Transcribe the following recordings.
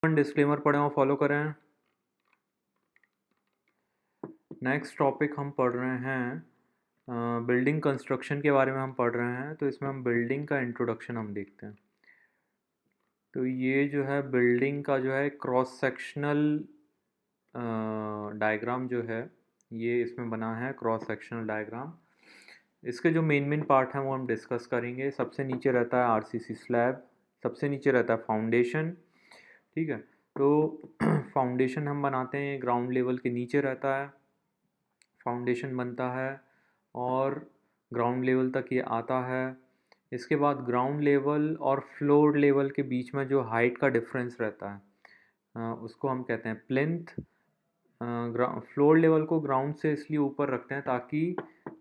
Disclaimer पढ़ें और follow करें। नेक्स्ट टॉपिक हम पढ़ रहे हैं बिल्डिंग कंस्ट्रक्शन के बारे में हम पढ़ रहे हैं। तो इसमें हम बिल्डिंग का इंट्रोडक्शन हम देखते हैं। तो ये जो है बिल्डिंग का जो है क्रॉस सेक्शनल डायग्राम जो है ये इसमें बना है क्रॉस सेक्शनल डायग्राम। इसके जो मेन पार्ट हैं वो हम डिस्कस करेंगे। सबसे नीचे रहता है आरसीसी स्लैब, सबसे नीचे रहता है फाउंडेशन। ठीक है, तो फाउंडेशन हम बनाते हैं ग्राउंड लेवल के नीचे रहता है, फाउंडेशन बनता है और ग्राउंड लेवल तक ये आता है। इसके बाद ग्राउंड लेवल और फ्लोर लेवल के बीच में जो हाइट का डिफरेंस रहता है उसको हम कहते हैं प्लिंथ। फ्लोर लेवल को ग्राउंड से इसलिए ऊपर रखते हैं ताकि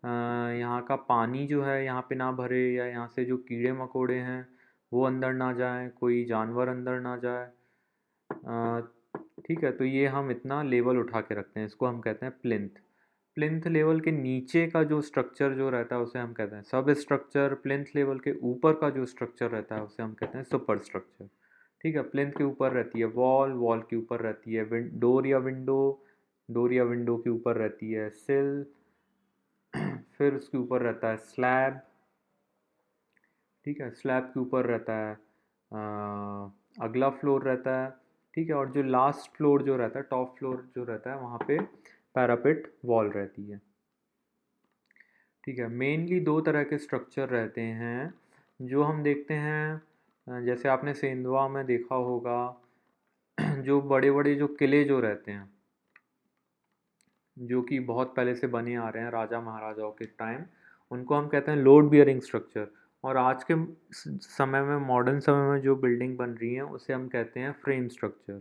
यहाँ का पानी जो है यहाँ पे ना भरे, या यहाँ से जो कीड़े मकोड़े हैं वो अंदर ना जाएं, कोई जानवर अंदर ना जाए। ठीक है, तो ये हम इतना लेवल उठा के रखते हैं, इसको हम कहते हैं प्लिंथ। प्लिंथ लेवल के नीचे का जो स्ट्रक्चर जो रहता है उसे हम कहते हैं सब स्ट्रक्चर। प्लिंथ लेवल के ऊपर का जो स्ट्रक्चर रहता है उसे हम कहते हैं सुपर स्ट्रक्चर। ठीक है, प्लिंथ के ऊपर रहती है वॉल, वॉल के ऊपर रहती है डोर या विंडो, डोर या विंडो के ऊपर रहती है सिल, फिर उसके ऊपर रहता है स्लैब। ठीक है, स्लैब के ऊपर रहता है अगला फ्लोर रहता है। ठीक है, और जो लास्ट फ्लोर जो रहता है, टॉप फ्लोर जो रहता है, वहाँ पे पैरापेट वॉल रहती है। ठीक है, मेनली दो तरह के स्ट्रक्चर रहते हैं जो हम देखते हैं। जैसे आपने सेंधवा में देखा होगा जो बड़े बड़े जो किले जो रहते हैं, जो कि बहुत पहले से बने आ रहे हैं राजा महाराजाओं के टाइम, उनको हम कहते हैं लोड बियरिंग स्ट्रक्चर। और आज के समय में, मॉडर्न समय में जो बिल्डिंग बन रही है उसे हम कहते हैं फ्रेम स्ट्रक्चर।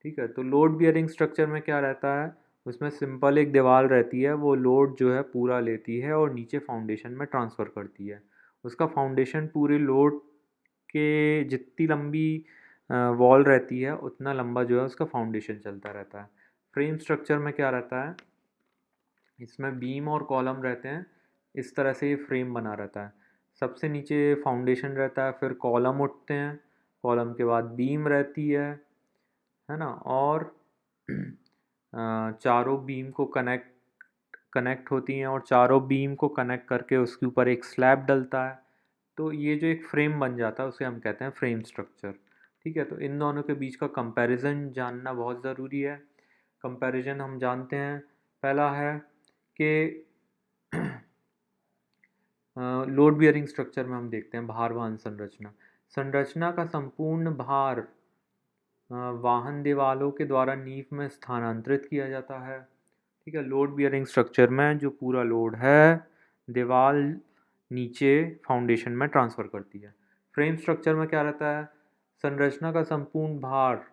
ठीक है, तो लोड बियरिंग स्ट्रक्चर में क्या रहता है, उसमें सिंपल एक दीवार रहती है, वो लोड जो है पूरा लेती है और नीचे फाउंडेशन में ट्रांसफ़र करती है। उसका फाउंडेशन पूरे लोड के जितनी लंबी वॉल रहती है उतना लंबा जो है उसका फाउंडेशन चलता रहता है। फ्रेम स्ट्रक्चर में क्या रहता है, इसमें बीम और कॉलम रहते हैं, इस तरह से ये फ्रेम बना रहता है। सबसे नीचे फाउंडेशन रहता है, फिर कॉलम उठते हैं, कॉलम के बाद बीम रहती है ना, और चारों बीम को कनेक्ट होती हैं, और चारों बीम को कनेक्ट करके उसके ऊपर एक स्लैब डलता है। तो ये जो एक फ्रेम बन जाता है उसे हम कहते हैं फ्रेम स्ट्रक्चर। ठीक है, तो इन दोनों के बीच का कंपैरिजन जानना बहुत ज़रूरी है। कंपैरिजन हम जानते हैं, पहला है कि लोड बियरिंग स्ट्रक्चर में हम देखते हैं भार वहन संरचना। संरचना का संपूर्ण भार वाहन दीवारों के द्वारा नींव में स्थानांतरित किया जाता है। ठीक है, लोड बियरिंग स्ट्रक्चर में जो पूरा लोड है दीवार नीचे फाउंडेशन में ट्रांसफ़र करती है। फ्रेम स्ट्रक्चर में क्या रहता है, संरचना का संपूर्ण भार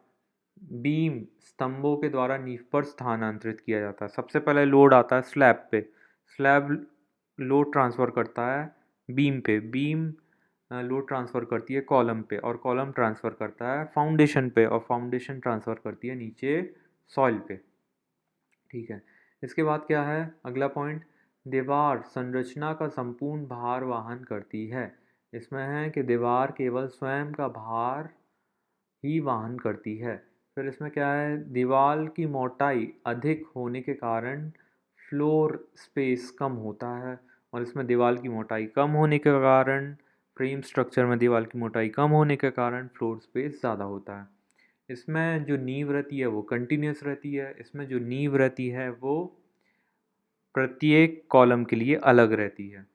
बीम स्तंभों के द्वारा नींव पर स्थानांतरित किया जाता है। सबसे पहले लोड आता है स्लैब पे, स्लैब लोड ट्रांसफ़र करता है बीम पे, बीम लोड ट्रांसफ़र करती है कॉलम पे, और कॉलम ट्रांसफ़र करता है फाउंडेशन पे, और फाउंडेशन ट्रांसफ़र करती है नीचे सॉइल पे। ठीक है, इसके बाद क्या है अगला पॉइंट, दीवार संरचना का संपूर्ण भार वहन करती है। इसमें है कि दीवार केवल स्वयं का भार ही वहन करती है। फिर इसमें क्या है, दीवार की मोटाई अधिक होने के कारण फ्लोर स्पेस कम होता है, और इसमें दीवार की मोटाई कम होने के कारण, फ्रेम स्ट्रक्चर में दीवार की मोटाई कम होने के कारण फ्लोर स्पेस ज़्यादा होता है। इसमें जो नींव रहती है वो कंटिन्यूस रहती है, इसमें जो नींव रहती है वो प्रत्येक कॉलम के लिए अलग रहती है।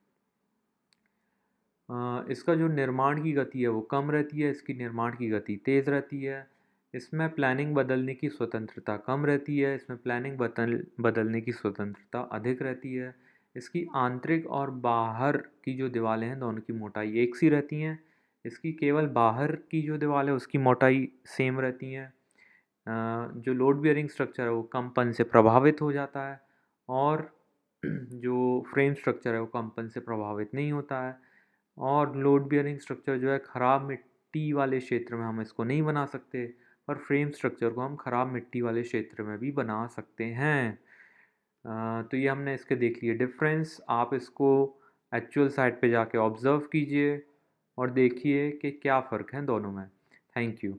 इसका जो निर्माण की गति है वो कम रहती है, इसकी निर्माण की गति तेज़ रहती है। इसमें प्लानिंग बदलने की स्वतंत्रता कम रहती है, इसमें प्लानिंग बदलने की स्वतंत्रता अधिक रहती है। इसकी आंतरिक और बाहर की जो दीवारें हैं दोनों की मोटाई एक सी रहती हैं, इसकी केवल बाहर की जो दीवार है उसकी मोटाई सेम रहती हैं। जो लोड बियरिंग स्ट्रक्चर है वो कंपन से प्रभावित हो जाता है, और जो फ्रेम स्ट्रक्चर है वो कंपन से प्रभावित नहीं होता है। और लोड बियरिंग स्ट्रक्चर जो है ख़राब मिट्टी वाले क्षेत्र में हम इसको नहीं बना सकते, पर फ्रेम स्ट्रक्चर को हम ख़राब मिट्टी वाले क्षेत्र में भी बना सकते हैं। तो ये हमने इसके देख लिए डिफरेंस। आप इसको एक्चुअल साइट पे जाके ऑब्ज़र्व कीजिए और देखिए कि क्या फ़र्क है दोनों में। Thank you.